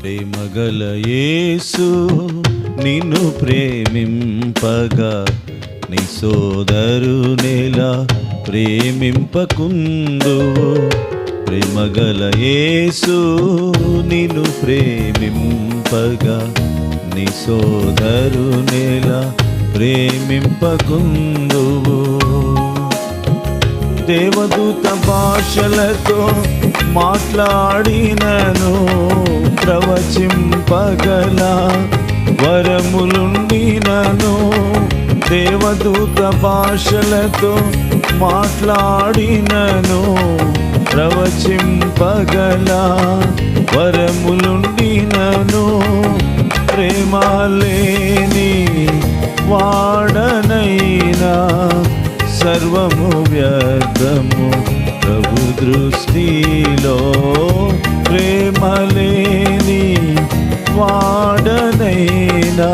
ప్రేమగల యేసు నిన్ను ప్రేమింపగా నీ సోదరునేలా ప్రేమింపకుందువు. ప్రేమగల యేసు నిన్ను ప్రేమింపగా నీ సోదరునేలా ప్రేమింపకుందువు. దేవదూత భాషలతో మాట్లాడినను ప్రవచింపగల వరములుండినను. దేవదూత భాషలతో మాట్లాడినను ప్రవచింపగల వరములుండినను. ప్రేమ లేని వాడనైనా సర్వము వ్యర్థము ప్రభు దృష్టిలో. ప్రేమ లేని వాడనైనా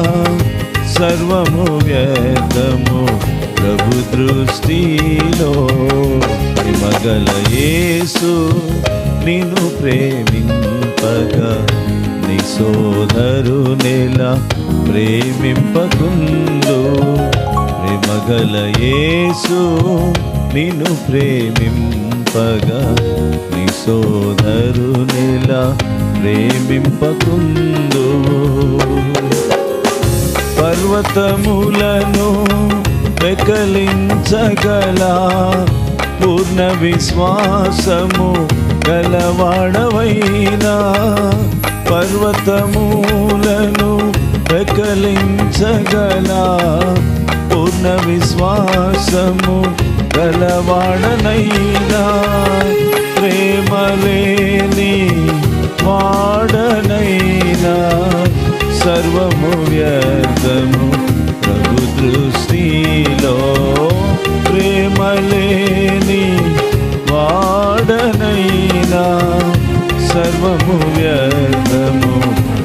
సర్వము వ్యర్థము ప్రభు దృష్టిలో. ప్రేమగల యేసు నిన్ను ప్రేమింపగా నీ సోదరునేలా ప్రేమింపకుందు. ప్రేమగల యేసు నిన్ను ప్రేమింపగా నీ సోదరునేలా ప్రేమింపకుందు. పర్వతములను వెకలించగల పూర్ణ విశ్వాసము గలవాడవైనా. పర్వతములను వెకలించగల పూర్ణ విశ్వాసము గలవాడనైనా. ప్రేమ లేని వాడనైనా సర్వము వ్యర్థము ప్రభు దృష్టిలో. ప్రేమ లేని వాడనైనా సర్వము వ్యర్థము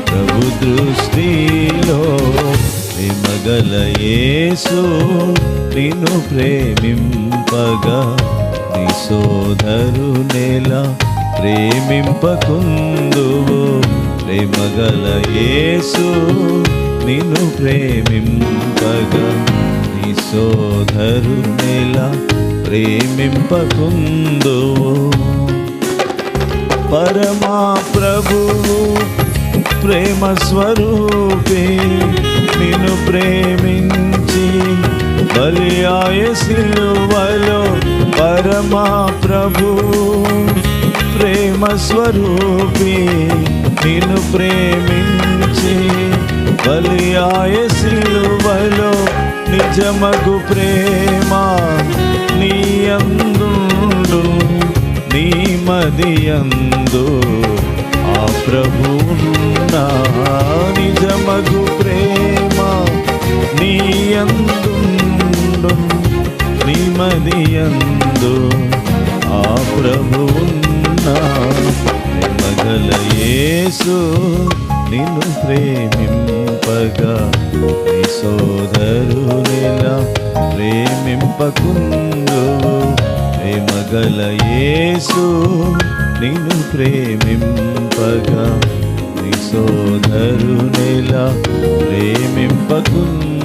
ప్రభు దృష్టిలో. ప్రేమగల యేసు నిన్ను ప్రేమింపగా నీ సోదరునేలా ప్రేమింపకుందువు. ప్రేమగల యేసు నిన్ను ప్రేమింపగా నీ సోదరునేలా ప్రేమింపకుందువు. పరమా ప్రభువు ప్రేమ స్వరూపి నిన్ను ప్రేమించి బలియాయ సిలువలో. పరమా ప్రభువు ప్రేమ స్వరూపి నిన్ను ప్రేమించి బలియాయ సిలువలో. నిజమగు ప్రేమ నీ యందుండు నీ మదియందు ఆ ప్రభువున్నా. నిజమగు ప్రేమ నీ యందుండు నీ మదియందు ఆ ప్రభువున్నా. ప్రేమగల యేసు నిన్ను ప్రేమింపగా నీ సోదరునేలా ప్రేమింపకుందు. ప్రేమగల యేసు నిన్ను ప్రేమింపగా నీ సోదరునేలా ప్రేమింపకుందు.